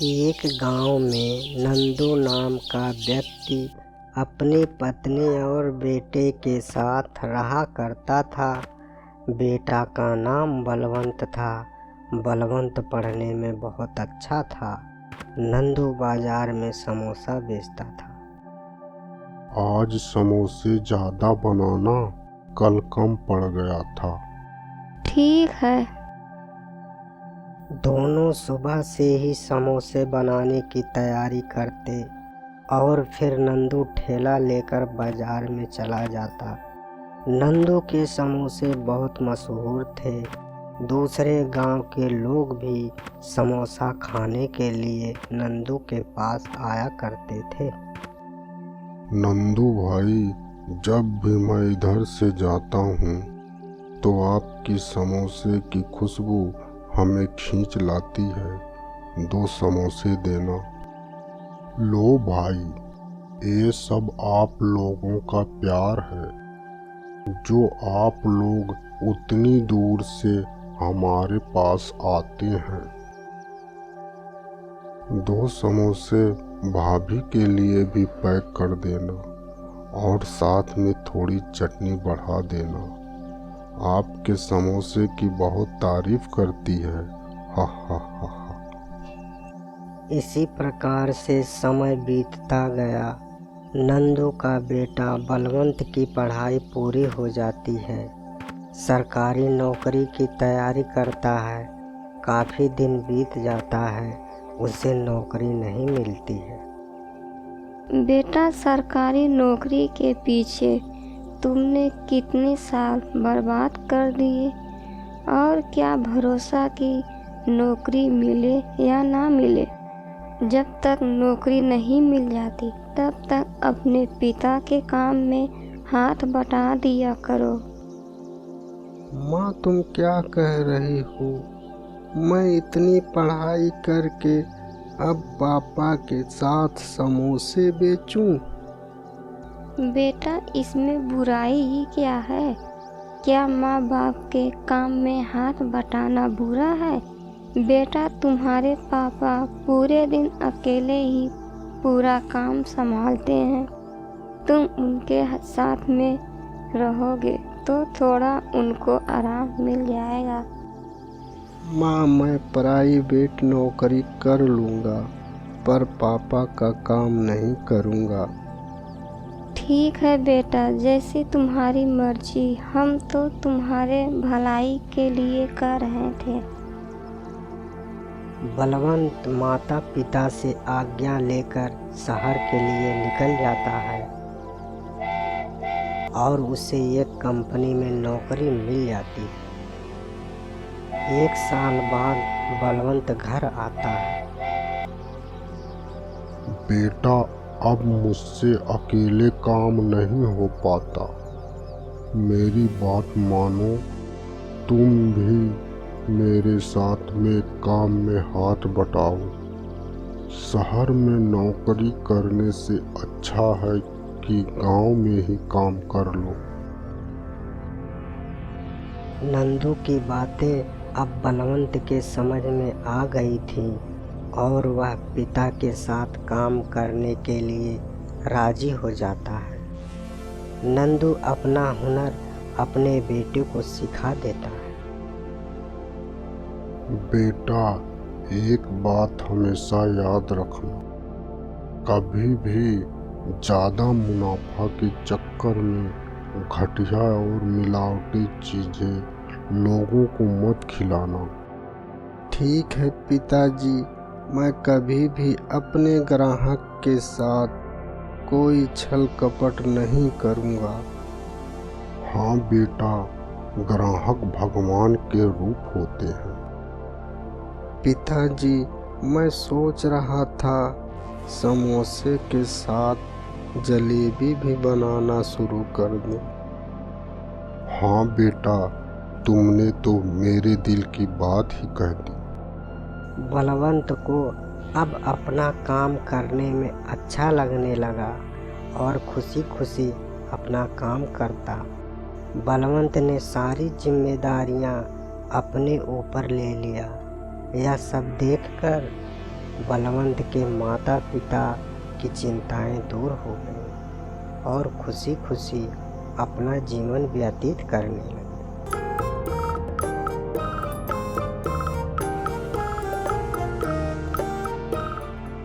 एक गांव में नंदू नाम का व्यक्ति अपनी पत्नी और बेटे के साथ रहा करता था। बेटा का नाम बलवंत था। बलवंत पढ़ने में बहुत अच्छा था। नंदू बाजार में समोसा बेचता था। आज समोसे ज़्यादा बनाना, कल कम पड़ गया था। ठीक है। दोनों सुबह से ही समोसे बनाने की तैयारी करते और फिर नंदू ठेला लेकर बाजार में चला जाता। नंदू के समोसे बहुत मशहूर थे। दूसरे गांव के लोग भी समोसा खाने के लिए नंदू के पास आया करते थे। नंदू भाई, जब भी मैं इधर से जाता हूँ तो आपकी समोसे की खुशबू हमें खींच लाती है। 2 समोसे देना। लो भाई, ये सब आप लोगों का प्यार है, जो आप लोग उतनी दूर से हमारे पास आते हैं। 2 समोसे भाभी के लिए भी पैक कर देना और साथ में थोड़ी चटनी बढ़ा देना। आपके समोसे की बहुत तारीफ करती है। हा हा हा हा। इसी प्रकार से समय बीतता गया। नंदू का बेटा बलवंत की पढ़ाई पूरी हो जाती है। सरकारी नौकरी की तैयारी करता है। काफ़ी दिन बीत जाता है, उसे नौकरी नहीं मिलती है। बेटा, सरकारी नौकरी के पीछे तुमने कितने साल बर्बाद कर दिए, और क्या भरोसा कि नौकरी मिले या ना मिले। जब तक नौकरी नहीं मिल जाती तब तक अपने पिता के काम में हाथ बटा दिया करो। माँ, तुम क्या कह रही हो? मैं इतनी पढ़ाई करके अब पापा के साथ समोसे बेचूं? बेटा, इसमें बुराई ही क्या है? क्या माँ बाप के काम में हाथ बटाना बुरा है? बेटा, तुम्हारे पापा पूरे दिन अकेले ही पूरा काम संभालते हैं। तुम उनके साथ में रहोगे तो थोड़ा उनको आराम मिल जाएगा। माँ, मैं प्राइवेट नौकरी कर लूँगा, पर पापा का काम नहीं करूँगा। ठीक है बेटा, जैसी तुम्हारी मर्जी। हम तो तुम्हारे भलाई के लिए कर रहे थे। बलवंत माता पिता से आज्ञा लेकर शहर के लिए निकल जाता है और उसे एक कंपनी में नौकरी मिल जाती है। 1 साल बाद बलवंत घर आता है। बेटा, अब मुझसे अकेले काम नहीं हो पाता। मेरी बात मानो, तुम भी मेरे साथ में काम में हाथ बटाओ। शहर में नौकरी करने से अच्छा है कि गांव में ही काम कर लो। नंदू की बातें अब बलवंत के समझ में आ गई थी और वह पिता के साथ काम करने के लिए राजी हो जाता है। नंदू अपना हुनर अपने बेटे को सिखा देता है। बेटा, एक बात हमेशा याद रखना, कभी भी ज़्यादा मुनाफा के चक्कर में घटिया और मिलावटी चीज़ें लोगों को मत खिलाना। ठीक है पिताजी, मैं कभी भी अपने ग्राहक के साथ कोई छल कपट नहीं करूँगा। हाँ बेटा, ग्राहक भगवान के रूप होते हैं। पिताजी, मैं सोच रहा था समोसे के साथ जलेबी भी बनाना शुरू कर दूं। हाँ बेटा, तुमने तो मेरे दिल की बात ही कह दी। बलवंत को अब अपना काम करने में अच्छा लगने लगा और खुशी खुशी अपना काम करता। बलवंत ने सारी जिम्मेदारियां अपने ऊपर ले लिया। यह सब देखकर बलवंत के माता पिता की चिंताएं दूर हो गई और खुशी खुशी अपना जीवन व्यतीत करने लगे।